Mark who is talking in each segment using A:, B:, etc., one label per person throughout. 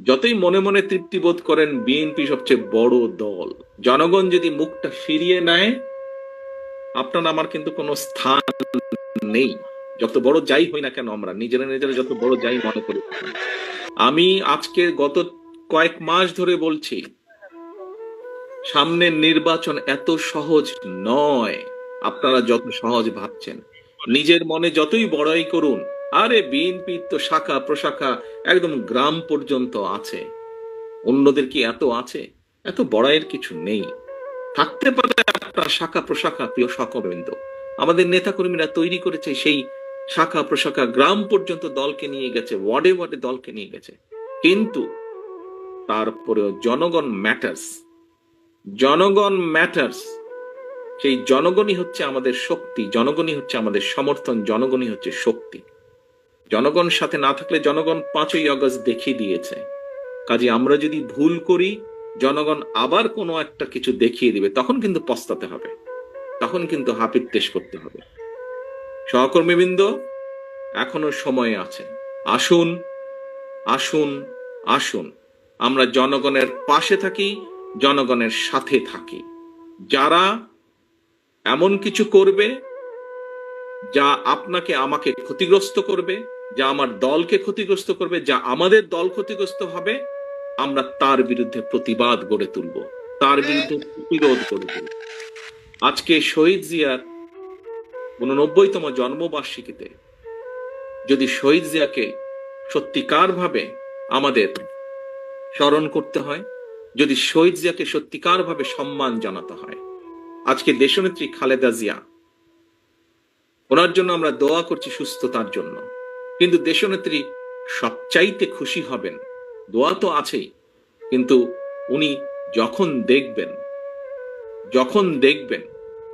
A: যতই মনে মনে তৃপ্তি বোধ করেন বিএনপি সবচেয়ে বড় দল, জনগণ যদি মুখটা ফিরিয়ে নেয় আপনার আমার কিন্তু কোনো স্থান নেই। যত বড় যাই হই না কেন, আমরা নিজেরা নিজেরা যত বড় যাই মনে করি না কেন। আমি আজকে গত কয়েক মাস ধরে বলছি, সামনের নির্বাচন এত সহজ নয় আপনারা যত সহজ ভাবছেন। নিজের মনে যতই বড়াই করুন, আরে বিএনপির তো শাখা প্রশাখা একদম গ্রাম পর্যন্ত আছে, অন্যদের কি এত আছে? এত বড়াইয়ের কিছু নেই। থাকতে পারে আপনার শাখা প্রশাখা, প্রিয় সকলবৃন্দ, আমাদের নেতাকর্মীরা তৈরি করেছে সেই শাখা প্রশাখা, গ্রাম পর্যন্ত দলকে নিয়ে গেছে, ওয়ার্ডে ওয়ার্ডে দলকে নিয়ে গেছে, কিন্তু তারপরেও জনগণ ম্যাটার্স। জনগণ ম্যাটার্স। সেই জনগণই হচ্ছে আমাদের শক্তি, জনগণই হচ্ছে আমাদের সমর্থন, জনগণই হচ্ছে শক্তি। জনগণ সাথে না থাকলে জনগণ 5ই আগস্ট দেখিয়ে দিয়েছে। কাজে আমরা যদি ভুল করি, জনগণ আবার কোনো একটা কিছু দেখিয়ে দিবে, তখন কিন্তু পস্তাতে হবে, তখন কিন্তু হাপিত্তেশ করতে হবে। সহকর্মীবৃন্দ, এখনো সময় আছে। আসুন আসুন আসুন, আমরা জনগণের পাশে থাকি, জনগণের সাথে থাকি। যারা এমন কিছু করবে যা আপনাকে আমাকে ক্ষতিগ্রস্ত করবে, যা আমার দলকে ক্ষতিগ্রস্ত করবে, যা আমাদের দল ক্ষতিগ্রস্ত হবে, আমরা তার বিরুদ্ধে প্রতিবাদ গড়ে তুলব, তার বিরুদ্ধে প্রতিরোধ গড়ে তুলব। আজকে শহীদ জিয়ার 89তম জন্মবার্ষিকীতে যদি শহীদ জিয়াকে সত্যিকার ভাবে আমাদের স্মরণ করতে হয়, যদি শহীদ জিয়াকে সত্যিকার ভাবে সম্মান জানাতে হয়, আজকে দেশনেত্রী খালেদা জিয়া, ওনার জন্য আমরা দোয়া করছি সুস্থতার জন্য, কিন্তু দেশনেত্রী সবচাইতে খুশি হবেন, দোয়া তো আছেই, কিন্তু উনি যখন দেখবেন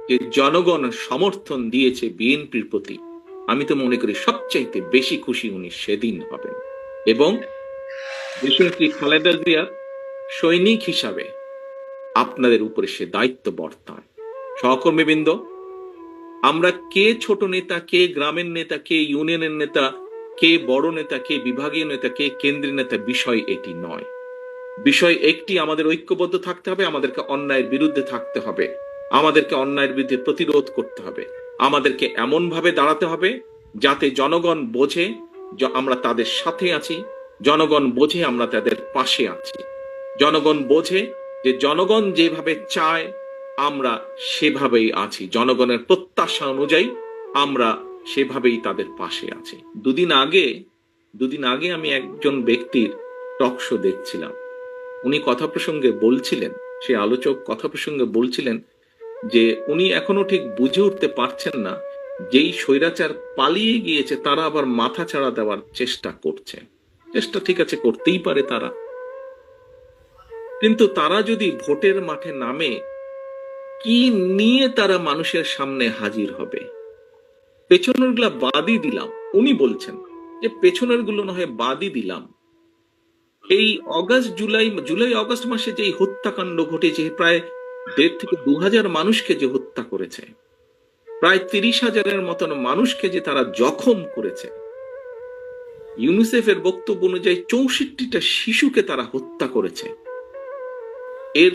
A: যে জনগণ সমর্থন দিয়েছে বিএনপির প্রতি, আমি তো মনে করি সবচাইতে বেশি খুশি উনি সেদিন হবেন। এবং দেশনেত্রী খালেদা জিয়ার সৈনিক হিসাবে আপনাদের উপরে সে দায়িত্ব বর্তায়। সহকর্মীবৃন্দ, আমরা কে ছোট নেতা, কে গ্রামের নেতা, কে ইউনিয়নের নেতা, কে বড় নেতা, কে বিভাগীয় নেতা, কে কেন্দ্রীয় নেতা, বিষয় এটি নয়। বিষয় একটি, আমাদের ঐক্যবদ্ধ থাকতে হবে, আমাদেরকে অন্যায়ের বিরুদ্ধে থাকতে হবে, আমাদেরকে অন্যায়ের বিরুদ্ধে প্রতিরোধ করতে হবে, আমাদেরকে এমন ভাবে দাঁড়াতে হবে যাতে জনগণ বোঝে আমরা তাদের সাথে আছি, জনগণ বোঝে আমরা তাদের পাশে আছি, জনগণ বোঝে যে জনগণ যেভাবে চায় আমরা সেভাবেই আছি, জনগণের প্রত্যাশা অনুযায়ী আমরা সেভাবেই তাদের পাশে আছি। দুদিন আগে আমি একজন ব্যক্তির টক শো দেখছিলাম। উনি কথা প্রসঙ্গে বলছিলেন, সে আলোচক কথা প্রসঙ্গে বলছিলেন যে উনি এখনো ঠিক বুঝে উঠতে পারছেন না, যেই স্বৈরাচার পালিয়ে গিয়েছে তারা আবার মাথা ছাড়া দেওয়ার চেষ্টা করছে। চেষ্টা ঠিক আছে, করতেই পারে তারা, কিন্তু তারা যদি ভোটের মাঠে নামে, কি নিয়ে তারা মানুষের সামনে হাজির হবে? পেছনের গুলা বাদই দিলাম, উনি বলছেন যে পেছনের গুলো না হয় বাদই দিলাম, এই জুলাই অগস্ট মাসে যে হত্যাকাণ্ড ঘটেছে, প্রায় 1.5 থেকে 2,000 মানুষকে যে হত্যা করেছে, প্রায় 30,000-এর মতন মানুষকে যে তারা জখম করেছে, ইউনিসেফের বক্তব্য অনুযায়ী 64টা শিশুকে তারা হত্যা করেছে, এর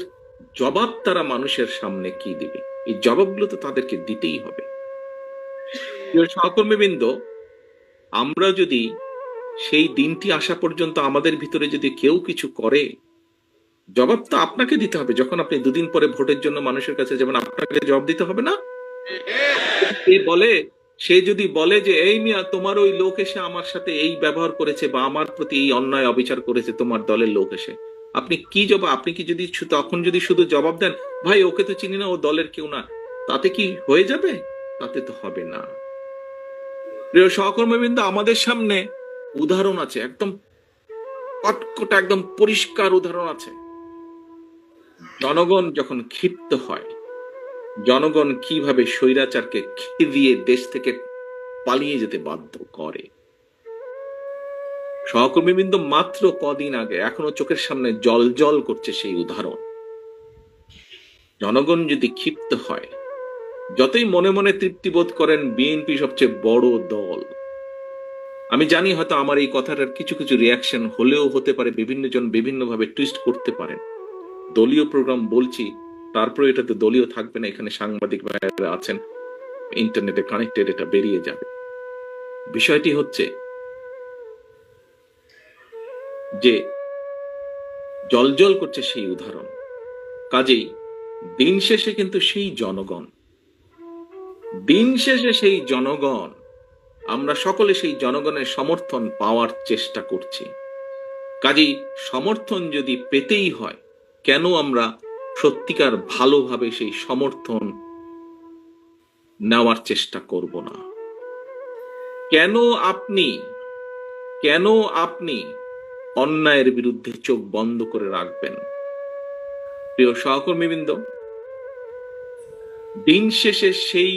A: জবাব তারা মানুষের সামনে কি দিবে? এই জবাবগুলো তো তাদেরকে দিতেই হবে। সহকর্মীবৃন্দ, আমরা যদি সেই দিনটি আসা পর্যন্ত আমাদের ভিতরে যদি কেউ কিছু করে, জবাব তো আপনাকে দিতে হবে। যখন আপনি 2 দিন পরে ভোটের জন্য মানুষের কাছে যাবেন, আপনাকে জবাব দিতে হবে না? সে যদি বলে যে এই মিয়া, তোমার ওই লোক এসে আমার সাথে এই ব্যবহার করেছে বা আমার প্রতি এই অন্যায় অবিচার করেছে, তোমার দলের লোক এসে, আপনি কি জবাব? আপনি কি যদি তখন যদি শুধু জবাব দেন ভাই ওকে তো চিনি না, ও দলের কেউ না, তাতে কি হয়ে যাবে? তাতে তো হবে না। প্রিয় সহকর্মীবৃন্দ, আমাদের সামনে উদাহরণ আছে, একদম কটকটা একদম পরিষ্কার উদাহরণ আছে। জনগণ যখন ক্ষিপ্ত হয়, জনগণ কিভাবে স্বৈরাচারকে খেদিয়ে দেশ থেকে পালিয়ে যেতে বাধ্য করে। সহকর্মীবৃন্দ, মাত্র কদিন আগে, এখনো চোখের সামনে জল করছে সেই উদাহরণ। জনগণ যদি ক্ষিপ্ত হয়, যতই মনে মনে তৃপ্তি বোধ করেন বিএনপি সবচেয়ে বড় দল, আমি জানি হয়তো আমার এই কথাটার কিছু কিছু রিয়াকশন হলেও হতে পারে, বিভিন্ন জন বিভিন্ন ভাবে টুইস্ট করতে পারেন। দলীয় প্রোগ্রাম বলছি, তারপরে এটা তো দলীয় থাকবে না, এখানে সাংবাদিক ভাইরা আছেন, ইন্টারনেটে কানেক্টেড, এটা বেরিয়ে যাবে। বিষয়টি হচ্ছে যে জলজল করছে সেই উদাহরণ, কাজেই দিন শেষে কিন্তু সেই জনগণ, দিন শেষে সেই জনগণ, আমরা সকলে সেই জনগণের সমর্থন পাওয়ার চেষ্টা করছি। কাজেই সমর্থন যদি পেতেই হয়, কেন আমরা সত্যিকার ভালোভাবে সেই সমর্থন নেওয়ার চেষ্টা করব না? কেন আপনি কেন আপনি অন্যায়ের বিরুদ্ধে চোখ বন্ধ করে রাখবেন? প্রিয় সহকর্মীবৃন্দ, দিন শেষে সেই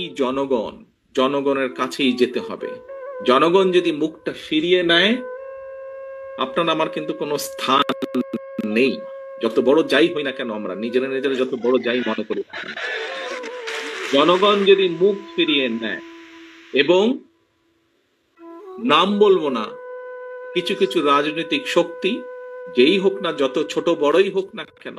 A: জনগণের কাছেই যেতে হবে। জনগণ যদি মুখটা ফিরিয়ে নেয়, আপনার আমার কিন্তু কোনো স্থান নেই। যত বড় যাই হই না কেন, আমরা নিজেরা নিজেরা যত বড় যাই মনে করি না কেন, জনগণ যদি মুখ ফিরিয়ে নেয়, এবং নাম বলবো না, কিছু কিছু রাজনৈতিক শক্তি, যেই হোক না, যত ছোট বড়ই হোক না কেন,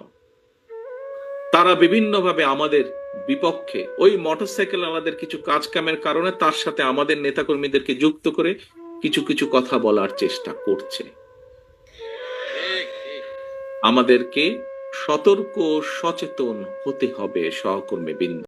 A: তারা বিভিন্নভাবে আমাদের বিপক্ষে, ওই মোটরসাইকেল আমাদের কিছু কাজ কামের কারণে তার সাথে আমাদের নেতাকর্মীদেরকে যুক্ত করে কিছু কিছু কথা বলার চেষ্টা করছে। আমাদেরকে সতর্ক, সচেতন হতে হবে সহকর্মীবৃন্দ।